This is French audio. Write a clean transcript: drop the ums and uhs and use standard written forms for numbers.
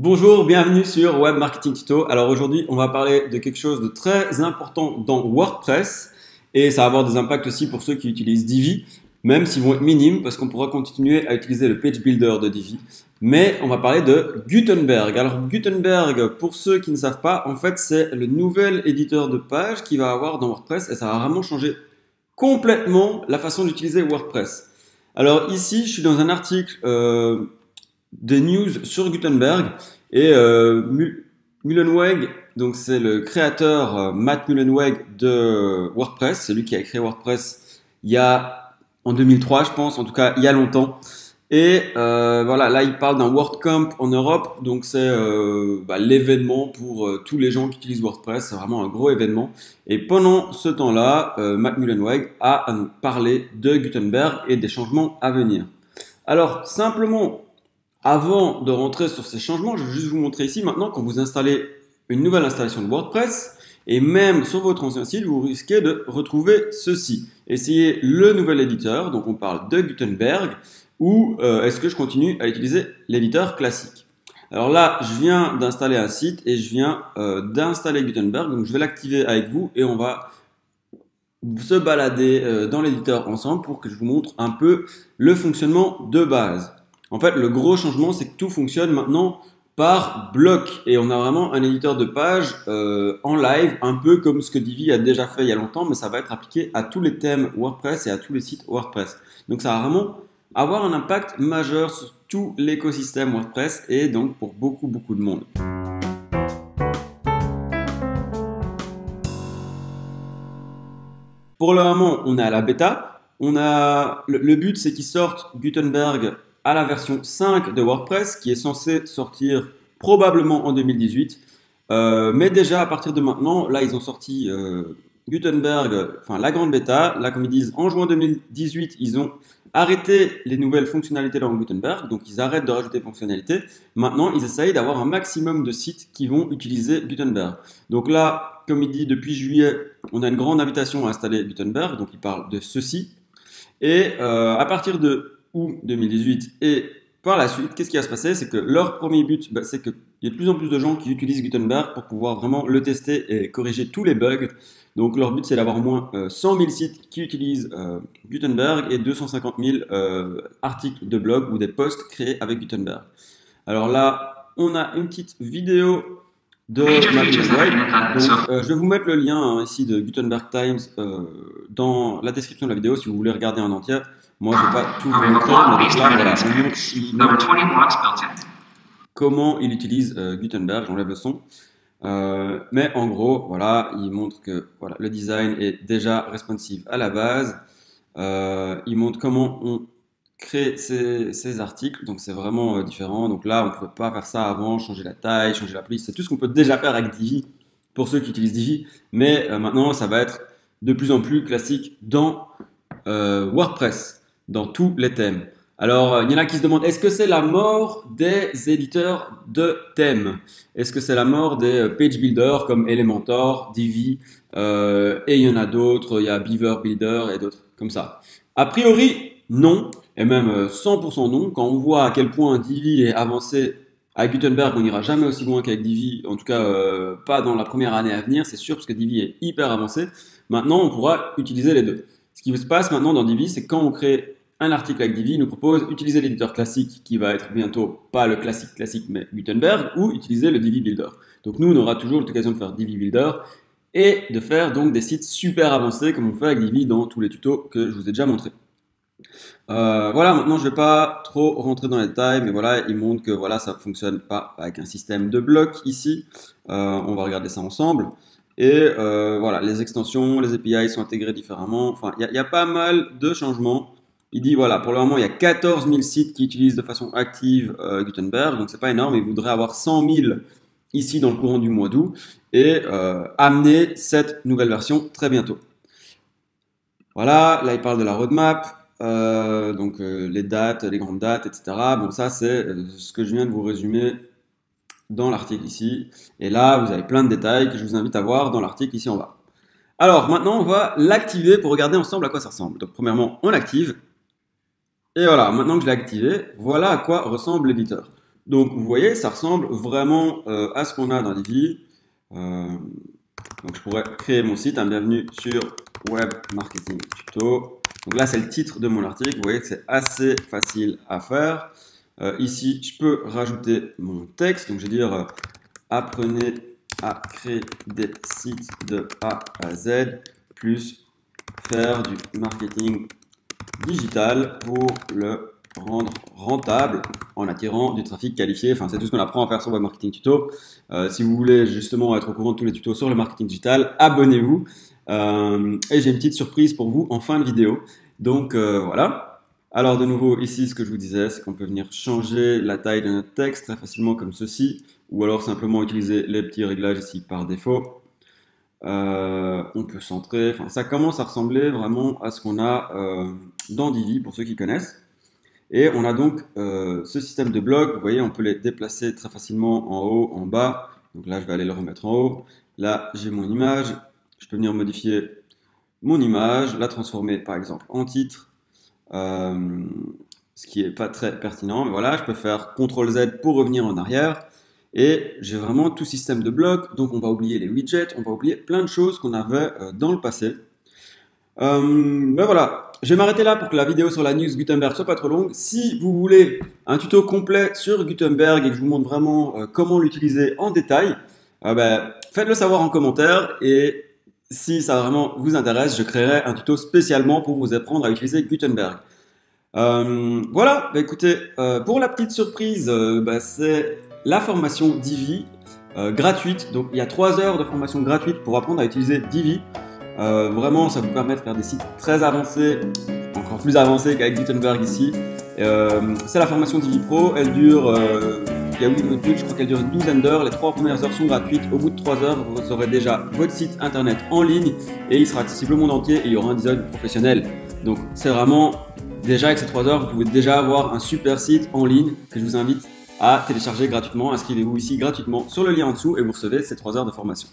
Bonjour, bienvenue sur Web Marketing Tuto. Alors aujourd'hui, on va parler de quelque chose de très important dans WordPress et ça va avoir des impacts aussi pour ceux qui utilisent Divi, même s'ils vont être minimes parce qu'on pourra continuer à utiliser le Page Builder de Divi. Mais on va parler de Gutenberg. Alors Gutenberg, pour ceux qui ne savent pas, en fait c'est le nouvel éditeur de page qu'il va avoir dans WordPress et ça va vraiment changer complètement la façon d'utiliser WordPress. Alors ici, je suis dans un article des news sur Gutenberg et Mullenweg, donc c'est le créateur Matt Mullenweg de WordPress, c'est lui qui a créé WordPress en 2003 je pense, en tout cas il y a longtemps. Et voilà, là il parle d'un WordCamp en Europe, donc c'est l'événement pour tous les gens qui utilisent WordPress, c'est vraiment un gros événement. Et pendant ce temps-là, Matt Mullenweg a parlé de Gutenberg et des changements à venir. Alors simplement, avant de rentrer sur ces changements, je vais juste vous montrer ici maintenant quand vous installez une nouvelle installation de WordPress et même sur votre ancien site, vous risquez de retrouver ceci. Essayez le nouvel éditeur, donc on parle de Gutenberg, ou est-ce que je continue à utiliser l'éditeur classique? Alors là, je viens d'installer un site et je viens d'installer Gutenberg, donc je vais l'activer avec vous et on va se balader dans l'éditeur ensemble pour que je vous montre un peu le fonctionnement de base. En fait, le gros changement, c'est que tout fonctionne maintenant par bloc et on a vraiment un éditeur de page en live, un peu comme ce que Divi a déjà fait il y a longtemps, mais ça va être appliqué à tous les thèmes WordPress et à tous les sites WordPress. Donc ça va vraiment avoir un impact majeur sur tout l'écosystème WordPress et donc pour beaucoup de monde. Pour le moment, on est à la bêta. Le but, c'est qu'ils sortent Gutenberg à la version 5 de WordPress qui est censée sortir probablement en 2018. Mais déjà à partir de maintenant, là ils ont sorti Gutenberg, enfin la grande bêta. Là comme ils disent, en juin 2018, ils ont arrêté les nouvelles fonctionnalités dans Gutenberg. Donc ils arrêtent de rajouter des fonctionnalités. Maintenant, ils essayent d'avoir un maximum de sites qui vont utiliser Gutenberg. Donc là, comme il dit, depuis juillet, on a une grande invitation à installer Gutenberg. Donc il parle de ceci. Et à partir de août 2018 et par la suite, qu'est-ce qui va se passer? C'est que leur premier but, c'est qu'il y a de plus en plus de gens qui utilisent Gutenberg pour pouvoir vraiment le tester et corriger tous les bugs. Donc leur but, c'est d'avoir au moins 100 000 sites qui utilisent Gutenberg et 250 000 articles de blog ou des posts créés avec Gutenberg. Alors là, on a une petite vidéo de Matt Mullenweg. Je vais vous mettre le lien ici de Gutenberg Times dans la description de la vidéo si vous voulez regarder en entier. Moi, je ne vais pas tout vous montrer, mais là, voilà, comment il utilise Gutenberg. J'enlève le son. Mais en gros, voilà, il montre que voilà, le design est déjà responsive à la base. Il montre comment on crée ces articles. Donc, c'est vraiment différent. Donc là, on ne pouvait pas faire ça avant, changer la taille, changer la police. C'est tout ce qu'on peut déjà faire avec Divi pour ceux qui utilisent Divi. Mais maintenant, ça va être de plus en plus classique dans WordPress, dans tous les thèmes. Alors, il y en a qui se demandent, est-ce que c'est la mort des éditeurs de thèmes? Est-ce que c'est la mort des page builders comme Elementor, Divi, et il y en a d'autres, il y a Beaver Builder et d'autres comme ça. A priori, non, et même 100% non. Quand on voit à quel point Divi est avancé avec Gutenberg, on n'ira jamais aussi loin qu'avec Divi, en tout cas pas dans la première année à venir, c'est sûr, parce que Divi est hyper avancé. Maintenant, on pourra utiliser les deux. Ce qui se passe maintenant dans Divi, c'est quand on crée un article avec Divi, il nous propose utiliser l'éditeur classique qui va être bientôt pas le classique mais Gutenberg ou utiliser le Divi Builder. Donc nous, on aura toujours l'occasion de faire Divi Builder et de faire donc des sites super avancés comme on fait avec Divi dans tous les tutos que je vous ai déjà montrés. Voilà, maintenant je ne vais pas trop rentrer dans les détails, mais voilà, il montre que voilà, ça ne fonctionne pas avec un système de blocs ici. On va regarder ça ensemble. Et voilà, les extensions, les API sont intégrées différemment. Enfin, il y a pas mal de changements. Il dit, voilà, pour le moment, il y a 14 000 sites qui utilisent de façon active Gutenberg. Donc, c'est pas énorme. Il voudrait avoir 100 000 ici dans le courant du mois d'août et amener cette nouvelle version très bientôt. Voilà, là, il parle de la roadmap. Donc, les dates, les grandes dates, etc. Bon, ça, c'est ce que je viens de vous résumer dans l'article ici. Et là, vous avez plein de détails que je vous invite à voir dans l'article ici en bas. Alors, maintenant, on va l'activer pour regarder ensemble à quoi ça ressemble. Donc, premièrement, on l'active. Et voilà, maintenant que je l'ai activé, voilà à quoi ressemble l'éditeur. Donc vous voyez, ça ressemble vraiment à ce qu'on a dans Divi. Donc je pourrais créer mon site, bienvenue sur Web Marketing Tuto. Donc là c'est le titre de mon article, vous voyez que c'est assez facile à faire. Ici je peux rajouter mon texte, donc je vais dire apprenez à créer des sites de A à Z, plus faire du marketing digital pour le rendre rentable en attirant du trafic qualifié. Enfin, c'est tout ce qu'on apprend à faire sur Web Marketing Tuto. Si vous voulez justement être au courant de tous les tutos sur le marketing digital, abonnez-vous. Et j'ai une petite surprise pour vous en fin de vidéo. Donc voilà. Alors de nouveau, ici, ce que je vous disais, c'est qu'on peut venir changer la taille de notre texte très facilement comme ceci, ou alors simplement utiliser les petits réglages ici par défaut. On peut centrer, enfin, ça commence à ressembler vraiment à ce qu'on a dans Divi pour ceux qui connaissent. Et on a donc ce système de blocs, vous voyez, on peut les déplacer très facilement en haut, en bas. Donc là, je vais aller le remettre en haut. Là, j'ai mon image. Je peux venir modifier mon image, la transformer par exemple en titre, ce qui n'est pas très pertinent. Mais voilà, je peux faire CTRL-Z pour revenir en arrière. Et j'ai vraiment tout système de blocs. Donc on va oublier les widgets, on va oublier plein de choses qu'on avait dans le passé. Ben voilà, je vais m'arrêter là pour que la vidéo sur la news Gutenberg soit pas trop longue. Si vous voulez un tuto complet sur Gutenberg et que je vous montre vraiment comment l'utiliser en détail, ben, faites-le savoir en commentaire et si ça vraiment vous intéresse, je créerai un tuto spécialement pour vous apprendre à utiliser Gutenberg. Voilà, ben, écoutez, pour la petite surprise, ben, c'est la formation Divi gratuite. Donc il y a 3 heures de formation gratuite pour apprendre à utiliser Divi. Vraiment, ça vous permet de faire des sites très avancés, encore plus avancés qu'avec Gutenberg ici. C'est la formation Divi Pro, elle dure, je crois qu'elle dure une douzaine d'heures. Les 3 premières heures sont gratuites. Au bout de 3 heures, vous aurez déjà votre site internet en ligne et il sera accessible au monde entier et il y aura un design professionnel. Donc c'est vraiment, déjà avec ces 3 heures, vous pouvez déjà avoir un super site en ligne que je vous invite à télécharger gratuitement. Inscrivez-vous ici gratuitement sur le lien en dessous et vous recevez ces 3 heures de formation.